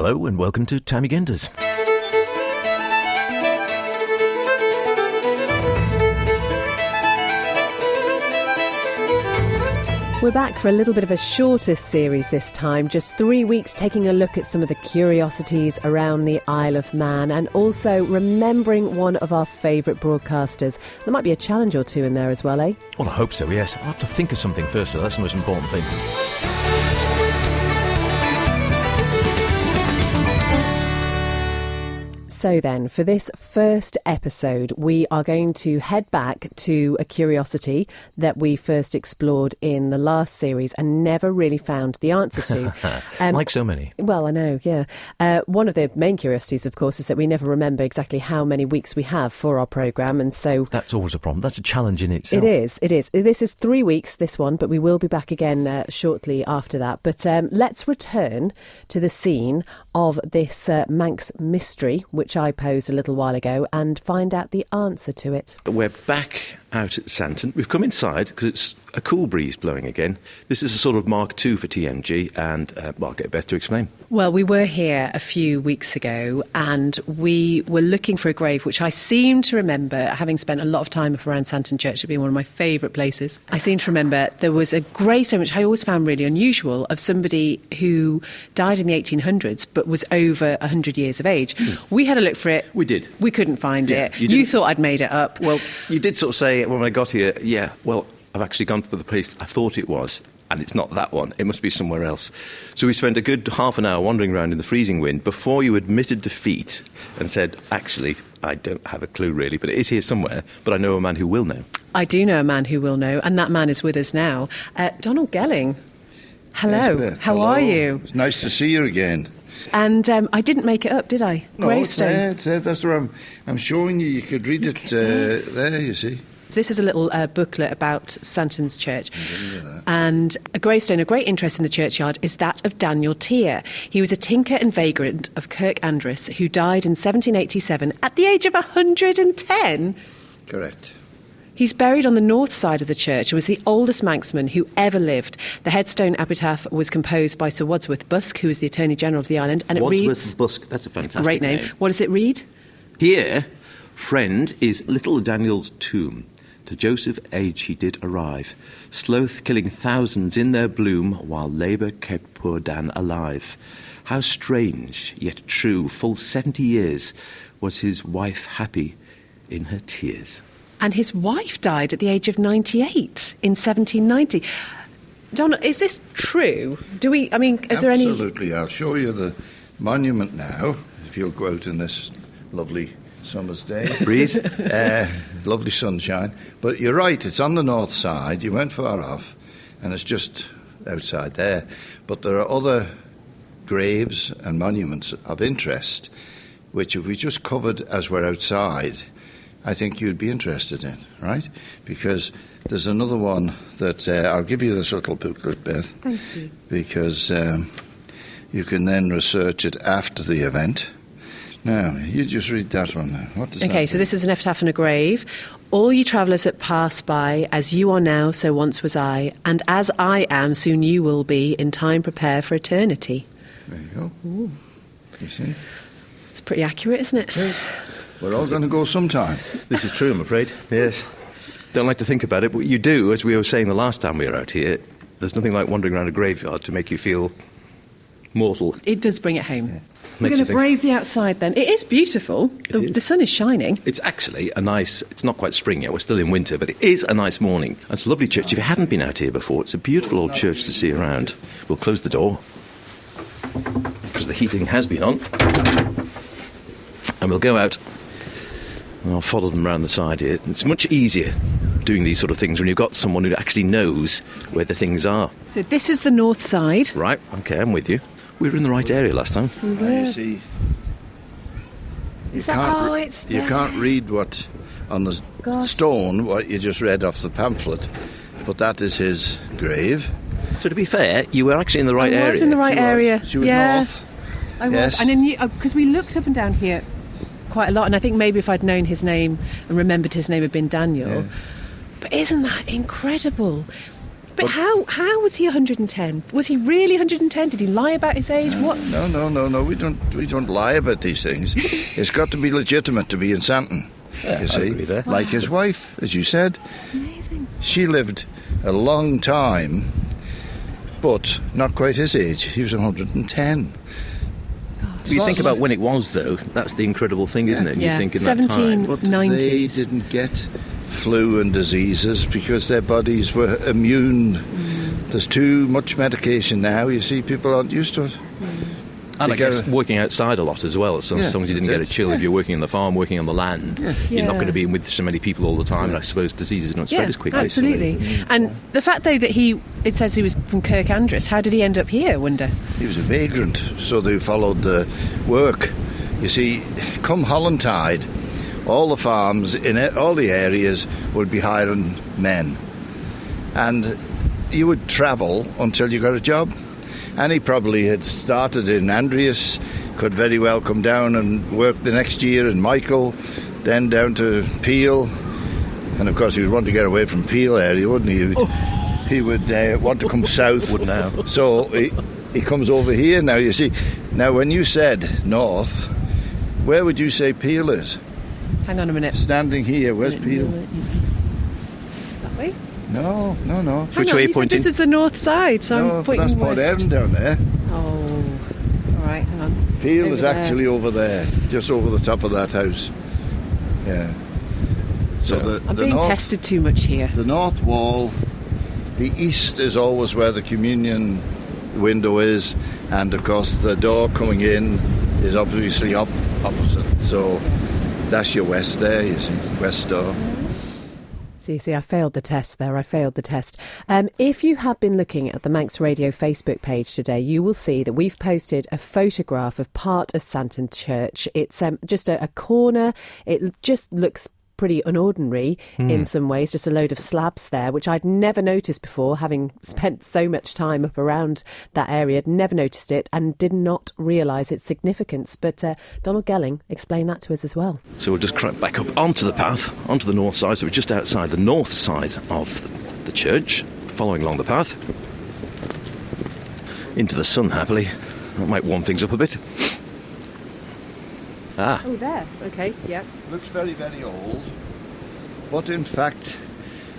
Hello and welcome to Mee Gindys. We're back for a little bit of a shorter series this time, just 3 weeks taking a look at some of the curiosities around the Isle of Man and also remembering one of our favourite broadcasters. There might be a challenge or two in there as well, eh? Well, I hope so, yes. I'll have to think of something first, though. That's the most important thing. So then, for this first episode, we are going to head back to a curiosity that we first explored in the last series and never really found the answer to. Like so many. Well, I know, yeah. One of the main curiosities, of course, is that we never remember exactly how many weeks we have for our programme, and so... That's always a problem. That's a challenge in itself. It is. This is 3 weeks, this one, but we will be back again shortly after that. But let's return to the scene of this Manx mystery, which I posed a little while ago, and find out the answer to it. We're back out at Santon. We've come inside because it's a cool breeze blowing again. This is a sort of Mark II for TMG, and I'll get Beth to explain. Well, we were here a few weeks ago and we were looking for a grave, which I seem to remember, having spent a lot of time up around Santon Church, it being one of my favourite places. I seem to remember there was a gravestone, which I always found really unusual, of somebody who died in the 1800s but was over 100 years of age. We had a look for it. We did. We couldn't find it. You thought I'd made it up. Well, you did sort of say when I got here, I've actually gone to the place I thought it was, and it's not that one. It must be somewhere else. So we spent a good half an hour wandering around in the freezing wind before you admitted defeat and said, actually, I don't have a clue really, but it is here somewhere, but I know a man who will know. I do know a man who will know, and that man is with us now. Donald Gelling. Hello. Yes, Beth. How Hello. are you? It's nice to see you again. And I didn't make it up, did I? No, Gravestone. it's there. That's what I'm showing you. You could read it there, you see. This is a little booklet about Santon's Church. And a gravestone of great interest in the churchyard is that of Daniel Tier. He was a tinker and vagrant of Kirk Andrus who died in 1787 at the age of 110. Correct. He's buried on the north side of the church and was the oldest Manxman who ever lived. The headstone epitaph was composed by Sir Wadsworth Busk, who was the Attorney General of the island, and it reads... Wadsworth Busk, that's a fantastic great name. What does it read? Here, friend, is little Daniel's tomb. To Joseph age he did arrive, sloth killing thousands in their bloom, while labour kept poor Dan alive. How strange, yet true, full 70 years, was his wife happy in her tears. And his wife died at the age of 98 in 1790. Donald, is this true? Is there any... Absolutely. I'll show you the monument now, if you'll go out in this lovely summer's day. Breeze. Lovely sunshine. But you're right, it's on the north side. You went far off, and it's just outside there. But there are other graves and monuments of interest, which if we just covered as we're outside, I think you'd be interested in, right? Because there's another one that I'll give you this little booklet, Beth. Thank you. Because you can then research it after the event. Now, you just read that one now. What does that Okay, so say? this is an epitaph on a grave. All you travellers that pass by, as you are now, so once was I, and as I am, soon you will be, in time prepare for eternity. There you go. Ooh. You see? It's pretty accurate, isn't it? We're all going to go sometime. This is true, I'm afraid. Yes. Don't like to think about it, but you do, as we were saying the last time we were out here. There's nothing like wandering around a graveyard to make you feel mortal. It does bring it home. Yeah. We're Makes going you to think. brave the outside then. It is beautiful. The sun is shining. It's actually a nice, it's not quite spring yet, we're still in winter, but it is a nice morning. And it's a lovely church. If you hadn't been out here before, it's a beautiful old church to see around. We'll close the door, because the heating has been on. And we'll go out, and I'll follow them around the side here. It's much easier doing these sort of things when you've got someone who actually knows where the things are. So this is the north side. Right, okay, I'm with you. We were in the right area last time. Now, you see, you can't read what on the stone what you just read off the pamphlet, but that is his grave. So to be fair, you were actually in the right area. I was in the right area. She was yeah, north. I was. Yes. And then because we looked up and down here quite a lot, and I think maybe if I'd known his name and remembered his name had been Daniel. Yeah. But isn't that incredible? But how was he 110? Was he really 110? Did he lie about his age? What? No. We don't lie about these things. It's got to be legitimate to be in Santon. You see, like his wife, as you said. Amazing. She lived a long time, but not quite his age. He was 110. You think about when it was, though. That's the incredible thing, isn't it? And you think in that time. But 90s. they didn't get flu and diseases because their bodies were immune. There's too much medication now. You see, people aren't used to it. And I guess working outside a lot as well. So as long as you didn't get a chill, if you're working on the farm, working on the land, you're not going to be with so many people all the time. And I suppose diseases don't spread as quickly. Absolutely. And the fact, though, that it says he was from Kirkandras, how did he end up here, I wonder? He was a vagrant, so they followed the work. You see, come Hollandtide, all the farms in all the areas would be hiring men. And you would travel until you got a job. And he probably had started in Andreas, could very well come down and work the next year in Michael, then down to Peel. And of course he would want to get away from Peel area, wouldn't he? He would want to come south. Would now. So he comes over here now, you see. Now when you said north, where would you say Peel is? Hang on a minute. Standing here, where's Peel? That way? No. Which way are you pointing? This is the north side, so I'm pointing that's west. Port Erin down there. Oh, all right, hang on. Peel Over is there. actually over there, just over the top of that house. Yeah. So I'm being tested too much here. The north wall, the east is always where the communion window is, and of course the door coming in is obviously opposite. So that's your west there, you see, west door. See, I failed the test there. If you have been looking at the Manx Radio Facebook page today, you will see that we've posted a photograph of part of Santon Church. It's just a corner. It just looks pretty unordinary in some ways, just a load of slabs there, which I'd never noticed before, having spent so much time up around that area. I'd never noticed it and did not realise its significance. But Donald Gelling explained that to us as well. So we'll just crack back up onto the path, onto the north side. So we're just outside the north side of the church, following along the path. Into the sun, happily. That might warm things up a bit. Oh, there. OK, yeah. Looks very, very old. But in fact,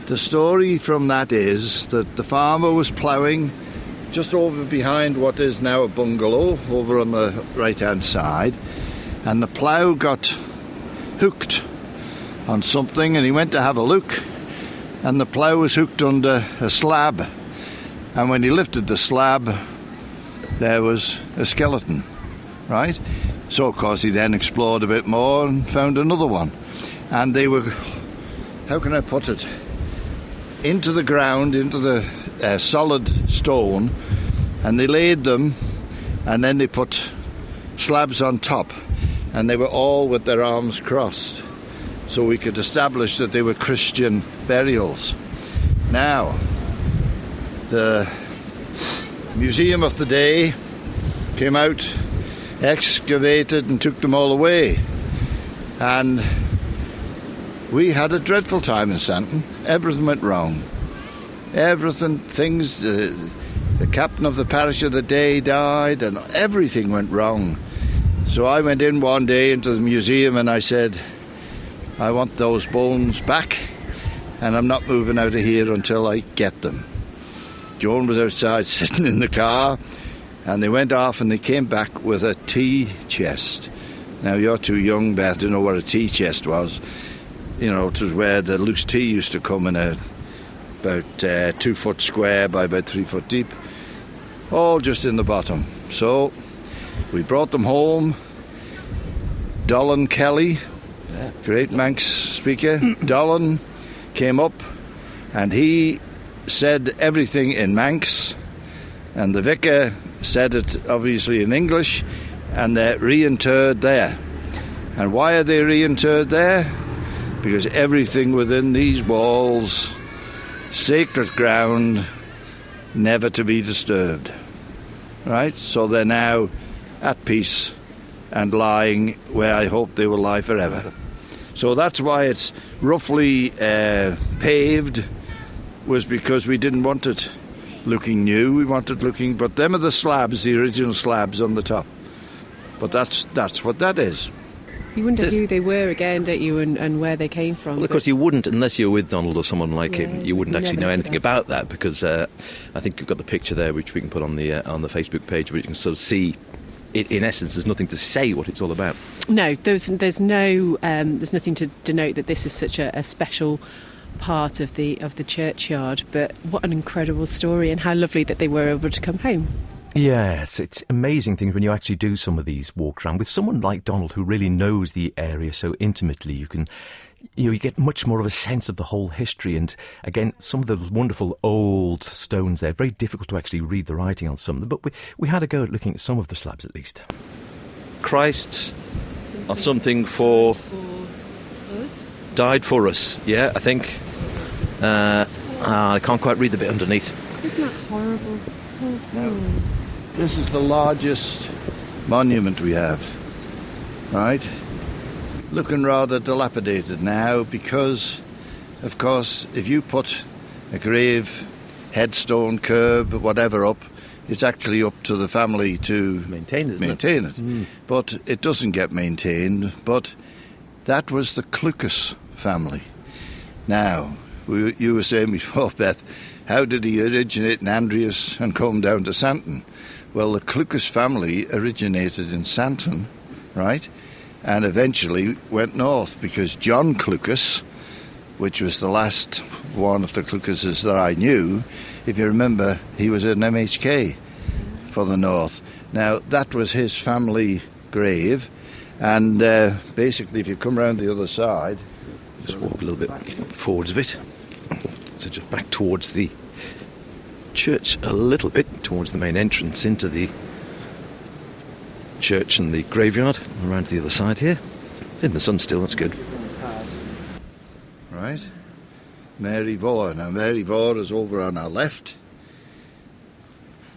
the story from that is that the farmer was ploughing just over behind what is now a bungalow, over on the right-hand side, and the plough got hooked on something, and he went to have a look, and the plough was hooked under a slab, and when he lifted the slab, there was a skeleton, right? So, of course, he then explored a bit more and found another one. And they were, how can I put it, into the ground, into the solid stone, and they laid them, and then they put slabs on top, and they were all with their arms crossed. So we could establish that they were Christian burials. Now, the museum of the day came out, excavated and took them all away, and we had a dreadful time in Santon. Everything went wrong. The captain of the parish of the day died, and everything went wrong. So I went in one day into the museum and I said, I want those bones back, and I'm not moving out of here until I get them. Joan was outside sitting in the car, and they went off and they came back with a tea chest. Now, you're too young, Beth, to know what a tea chest was. You know, it was where the loose tea used to come in about 2 foot square by about 3 foot deep. All just in the bottom. So, we brought them home. Dolan Kelly, great Manx speaker, Dolan came up and he said everything in Manx, and the vicar said it obviously in English, and they're reinterred there. And why are they reinterred there? Because everything within these walls, sacred ground, never to be disturbed. Right? So they're now at peace and lying where I hope they will lie forever. So that's why it's roughly paved, was because we didn't want it looking new. We wanted looking, but them are the slabs, the original slabs on the top. But that's what that is. You wonder who they were again, don't you, and where they came from. Well, of course, you wouldn't, unless you were with Donald or someone like him, you wouldn't actually know anything that. about that, because I think you've got the picture there, which we can put on the Facebook page, where you can sort of see, it, in essence, there's nothing to say what it's all about. No, there's nothing to denote that this is such a special part of the churchyard, but what an incredible story, and how lovely that they were able to come home. Yes, it's amazing things when you actually do some of these walks around with someone like Donald who really knows the area so intimately. You get much more of a sense of the whole history, and again, some of the wonderful old stones there. Very difficult to actually read the writing on some of them, but we had a go at looking at some of the slabs at least. Christ of something for us. Died for us. Yeah, I think. I can't quite read the bit underneath. Isn't that horrible? Now, this is the largest monument we have, right? Looking rather dilapidated now because, of course, if you put a grave, headstone, curb, whatever up, it's actually up to the family to Maintain it. Mm. But it doesn't get maintained. But that was the Clucas family. Now, you were saying before, Beth, how did he originate in Andreas and come down to Santon? Well, the Clucas family originated in Santon, right? And eventually went north because John Clucas, which was the last one of the Clucases that I knew, if you remember, he was an MHK for the north. Now, that was his family grave, and basically, if you come round the other side... Just walk a little bit forwards a bit. So just back towards the church a little bit, towards the main entrance into the church and the graveyard, around to the other side here. In the sun still, that's good. Right. Mary Vore. Now, Mary Vore is over on our left.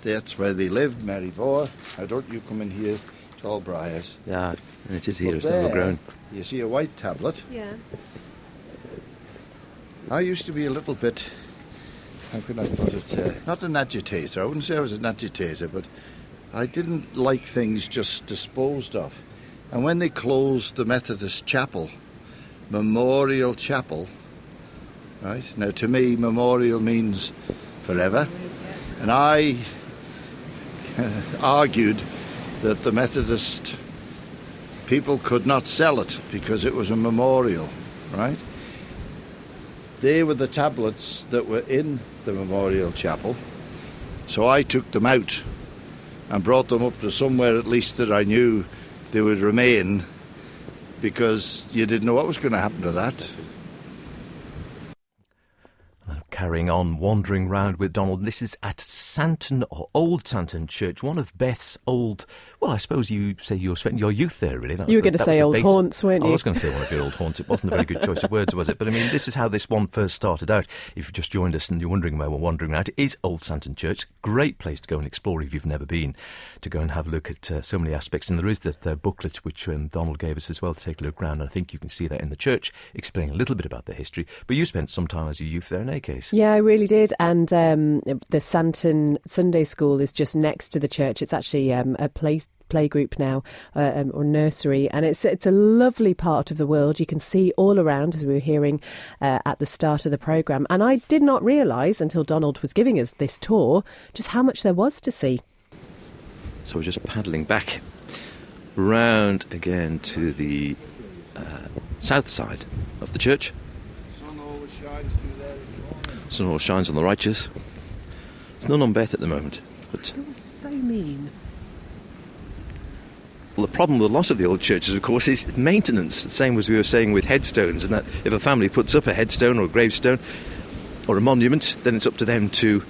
That's where they lived, Mary Vore. Now, don't you come in here, Tall Briars. Yeah, it is here, But it's there, overgrown. You see a white tablet. Yeah. I used to be a little bit, how can I put it, not an agitator. I wouldn't say I was an agitator, but I didn't like things just disposed of. And when they closed the Methodist chapel, Memorial Chapel, right? Now, to me, memorial means forever. And I argued that the Methodist people could not sell it because it was a memorial, right? They were the tablets that were in the Memorial Chapel, so I took them out and brought them up to somewhere at least that I knew they would remain, because you didn't know what was going to happen to that. Carrying on, wandering round with Donald. This is at Santon, or Old Santon Church, one of Beth's old... Well, I suppose you say you spent your youth there, really. You were going to say old haunts, weren't you? I was going to say one of your old haunts. It wasn't a very good choice of words, was it? But, I mean, this is how this one first started out. If you've just joined us and you're wondering where we're wandering around, it is Old Santon Church. Great place to go and explore if you've never been, to go and have a look at so many aspects. And there is that booklet which Donald gave us as well to take a look around. And I think you can see that in the church, explaining a little bbit about the history. But you spent some time as a youth there in any case. Yeah, I really did. And the Santon Sunday School is just next to the church. It's actually a playgroup now, or nursery, and it's a lovely part of the world. You can see all around, as we were hearing at the start of the programme. And I did not realise until Donald was giving us this tour just how much there was to see. So we're just paddling back round again to the south side of the church. Sun always shines through there in the morning. Sun always shines on the righteous. There's none on Beth at the moment, but... So mean. Well, the problem with a lot of the old churches, of course, is maintenance. The same as we were saying with headstones, and that if a family puts up a headstone or a gravestone or a monument, then it's up to them to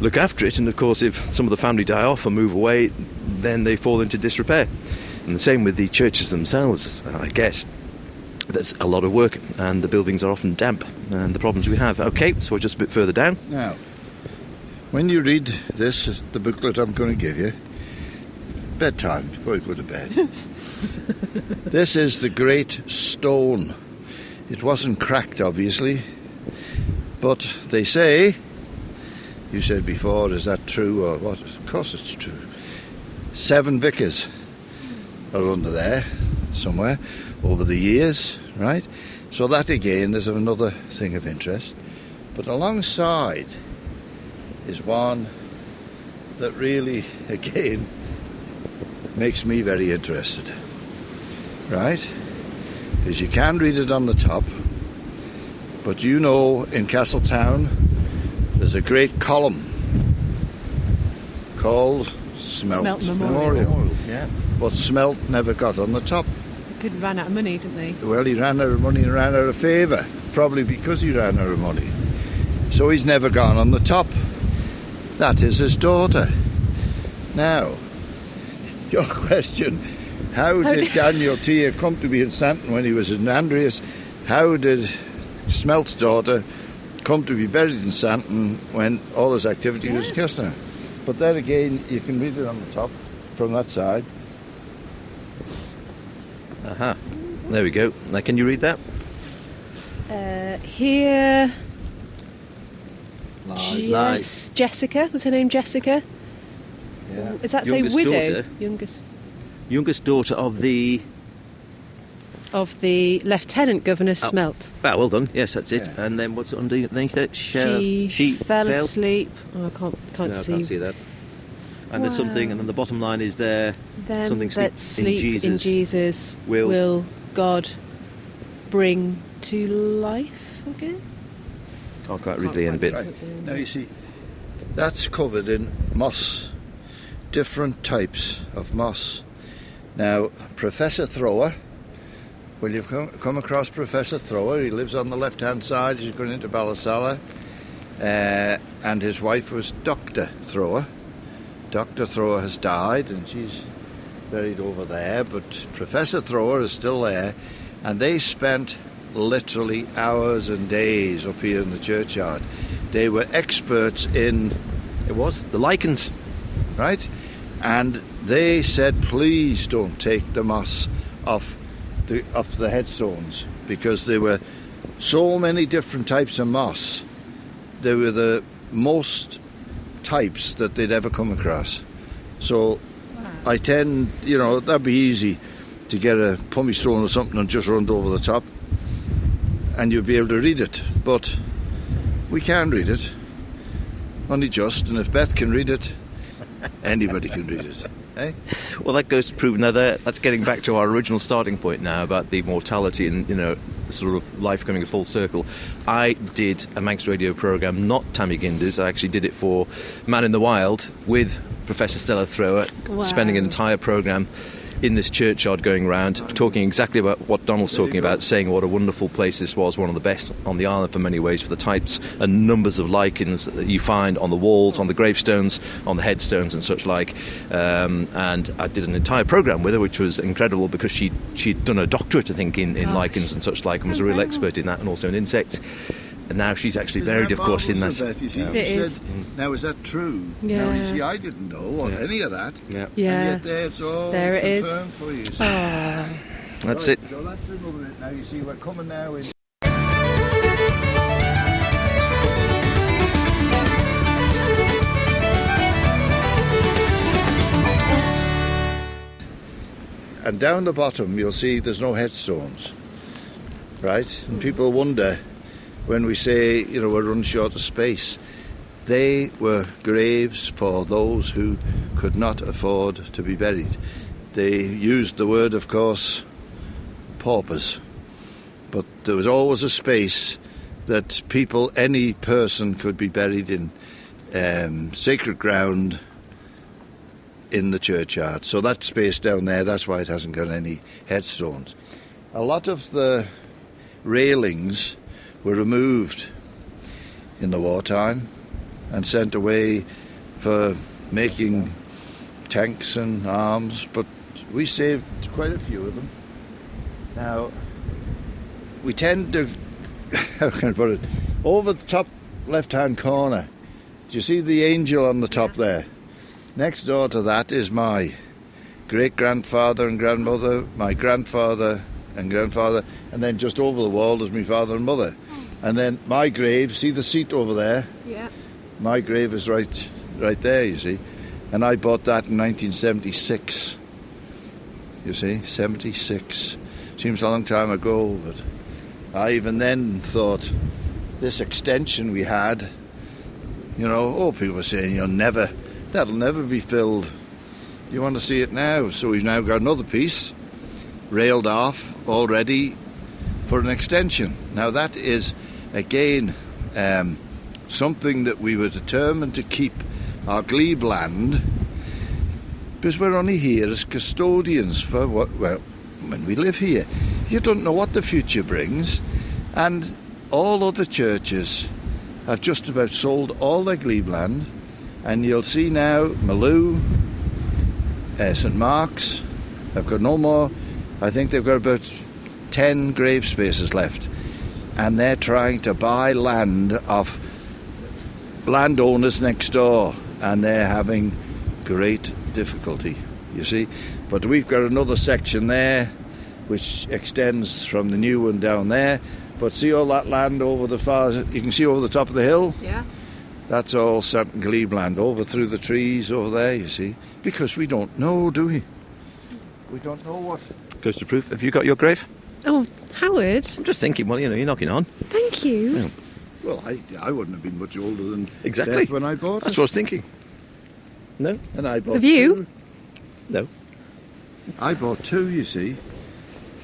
look after it. And, of course, if some of the family die off or move away, then they fall into disrepair. And the same with the churches themselves, I guess. There's a lot of work, and the buildings are often damp, and the problems we have. OK, so we're just a bit further down. Now, when you read this, the booklet I'm going to give you, bedtime, before you go to bed. This is the great stone. It wasn't cracked, obviously, But they say, you said before, is that true or what? Of course it's true. 7 vicars are under there somewhere over the years, right? So that again is another thing of interest. But alongside is one that really, again, makes me very interested, right? Because you can read it on the top, but you know in Castletown there's a great column called Smelt Memorial. Yeah. But Smelt never got on the top. Good, ran out of money, didn't they? Well, he ran out of money and ran out of favour, probably because he ran out of money. So he's never gone on the top. That is his daughter. Now, your question, how did Daniel Tier come to be in Santon when he was in Andreas? How did Smelt's daughter come to be buried in Santon when all his activity was in Castletown? But then again, you can read it on the top from that side. Aha. There we go. Now, can you read that? Here... Lies. Jessica, was her name Jessica? Yeah. Is that say Youngest widow? daughter. Youngest daughter of the... Lieutenant Governor Smelt. Ah, well done. Yes, that's it. Yeah. And then what's underneath it? She fell asleep. Oh, I can't No, see. I can't see that. And there's something, and then the bottom line is there. Them something that sleep in Jesus will God bring to life again. Can't quite read the end bit. Right. Now you see, that's covered in moss, different types of moss. Now, Professor Thrower, well, you've come across Professor Thrower. He lives on the left-hand side as you're going into Ballasalla, and his wife was Dr. Thrower. Dr. Thrower has died, and she's buried over there, but Professor Thrower is still there, and they spent literally hours and days up here in the churchyard. They were experts in... It was the lichens. Right? And they said, please don't take the moss off the headstones, because there were so many different types of moss. They were the most types that they'd ever come across. So I tend, that'd be easy to get a pumice stone or something and just run over the top, and you'll be able to read it. But we can't read it, only just, and if Beth can read it, anybody can read it. Eh? Well, that goes to prove now that's getting back to our original starting point now about the mortality and the sort of life coming full circle. I did a Manx radio programme, not Mee Gindys. I actually did it for Man in the Wild with Professor Stella Thrower, spending an entire programme in this churchyard going around, talking exactly about what Donald's talking about, saying what a wonderful place this was, one of the best on the island for many ways, for the types and numbers of lichens that you find on the walls, on the gravestones, on the headstones and such like. And I did an entire programme with her, which was incredible because she'd done a doctorate, I think, in lichens and such like, and was a real expert in that, and also in insects. And now she's actually buried, of course, in that. Beth, you see, It you is. said, now is that true? Yeah. Now you see, I didn't know any of that. Yeah. And Yeah. yet there it's all There it is. confirmed for you. That's Right, it. So that's another bit. Now you see, we're coming now in. And down the bottom you'll see there's no headstones, right? And people wonder when we say, we're running short of space. They were graves for those who could not afford to be buried. They used the word, of course, paupers. But there was always a space that any person could be buried in sacred ground in the churchyard. So that space down there, that's why it hasn't got any headstones. A lot of the railings were removed in the wartime and sent away for making tanks and arms, but we saved quite a few of them. Now, we tend to, how can I put it, over the top left-hand corner, do you see the angel on the top there? Next door to that is my great-grandfather and grandmother, my grandfather and grandfather, and then just over the wall is my father and mother. And then my grave, see the seat over there? Yeah. My grave is right there, you see. And I bought that in 1976. You see, 76. Seems a long time ago, but I even then thought this extension we had, people were saying, that'll never be filled. You want to see it now? So we've now got another piece railed off already for an extension. Now that is, again, something that we were determined to keep our glebe land, because we're only here as custodians for when we live here. You don't know what the future brings, and all other churches have just about sold all their glebe land, and you'll see now Maloo, St Mark's have got no more. I think they've got about 10 grave spaces left, and they're trying to buy land off landowners next door, and they're having great difficulty, you see. But we've got another section there which extends from the new one down there. But see all that land over the far, you can see over the top of the hill? Yeah. That's all Santon glebe land, over through the trees over there, you see. Because we don't know, do we? We don't know what. Goes to proof. Have you got your grave? Oh, Howard. I'm just thinking, well, you're knocking on. Thank you. Yeah. Well, I wouldn't have been much older than Exactly. Beth when I bought That's it. what I was thinking. No? And I bought Have you? two. No. I bought two, you see.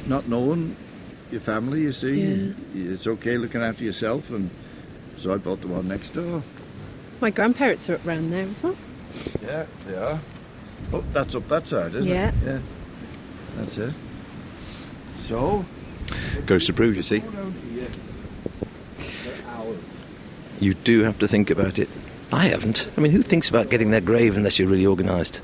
Not knowing your family, you see. Yeah. It's okay looking after yourself, and so I bought the one next door. My grandparents are around there as well. Yeah, they are. Oh, that's up that side, isn't Yeah. it? Yeah. That's it. So, Goes to prove, you see. go down here. For hours. You do have to think about it. I haven't. I mean, who thinks about getting their grave unless you're really organised?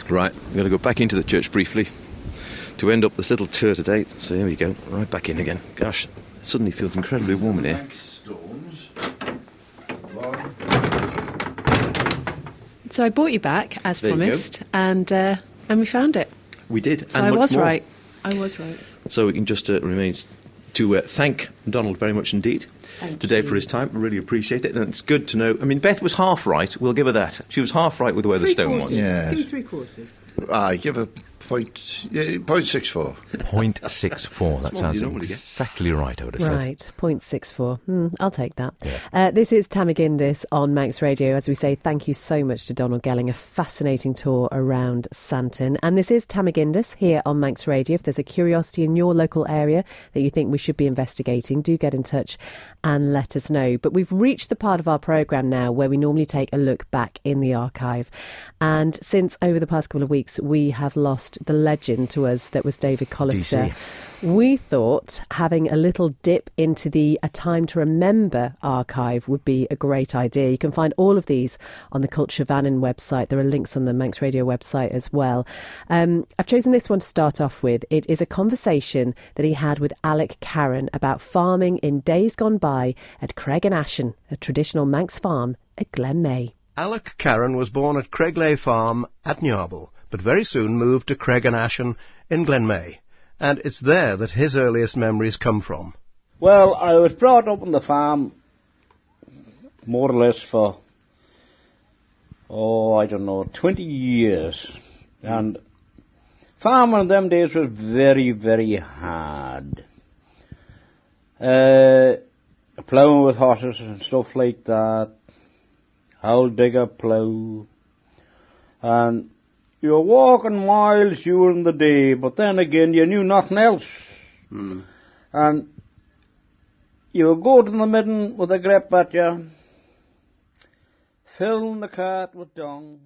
Right, I'm going to go back into the church briefly to end up this little tour today. So here we go, right back in again. Gosh, it suddenly feels incredibly warm in here. Thanks, stones. One. So I brought you back, as There you go. promised, and we found it. We did, So and I much was more. right. I was right. So it can just remains to thank Donald very much indeed Thank today you. for his time. I really appreciate it, and it's good to know. I mean, Beth was half right. We'll give her that. She was half right with where the stone was. Yeah. Give me 3/4. I give a 0.64. 0.64. That That's what sounds you normally get. exactly right, I would have said. Right, 0.64. I'll take that. This is Mee Gindys on Manx Radio. As we say, thank you so much to Donald Gelling, a fascinating tour around Santon. And this is Mee Gindys here on Manx Radio. If there's a curiosity in your local area that you think we should be investigating, do get in touch and let us know. But we've reached the part of our programme now where we normally take a look back in the archive. And since over the past couple of weeks we have lost the legend to us that was David Collister, we thought having a little dip into the A Time to Remember archive would be a great idea. You can find all of these on the Culture Vannin website. There are links on the Manx Radio website as well. I've chosen this one to start off with. It is a conversation that he had with Alec Carron about farming in days gone by at Craig and Ashen, a traditional Manx farm at Glenmay. Alec Carron was born at Craigley Farm at Nyarble, but very soon moved to Craig and Ashen in Glenmay, and it's there that his earliest memories come from. Well, I was brought up on the farm more or less for, 20 years. And farming in them days was very, very hard. Ploughing with horses and stuff like that. How digger plough. And you were walking miles during the day, but then again you knew nothing else. And you would go to the midden with a grip at you, filling the cart with dung.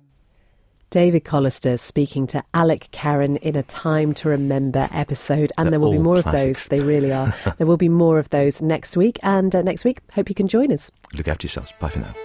David Collister speaking to Alec Carron in A Time to Remember episode, and there will be all more classics. of those. They really are. There will be more of those next week, and next week, hope you can join us. Look after yourselves. Bye for now.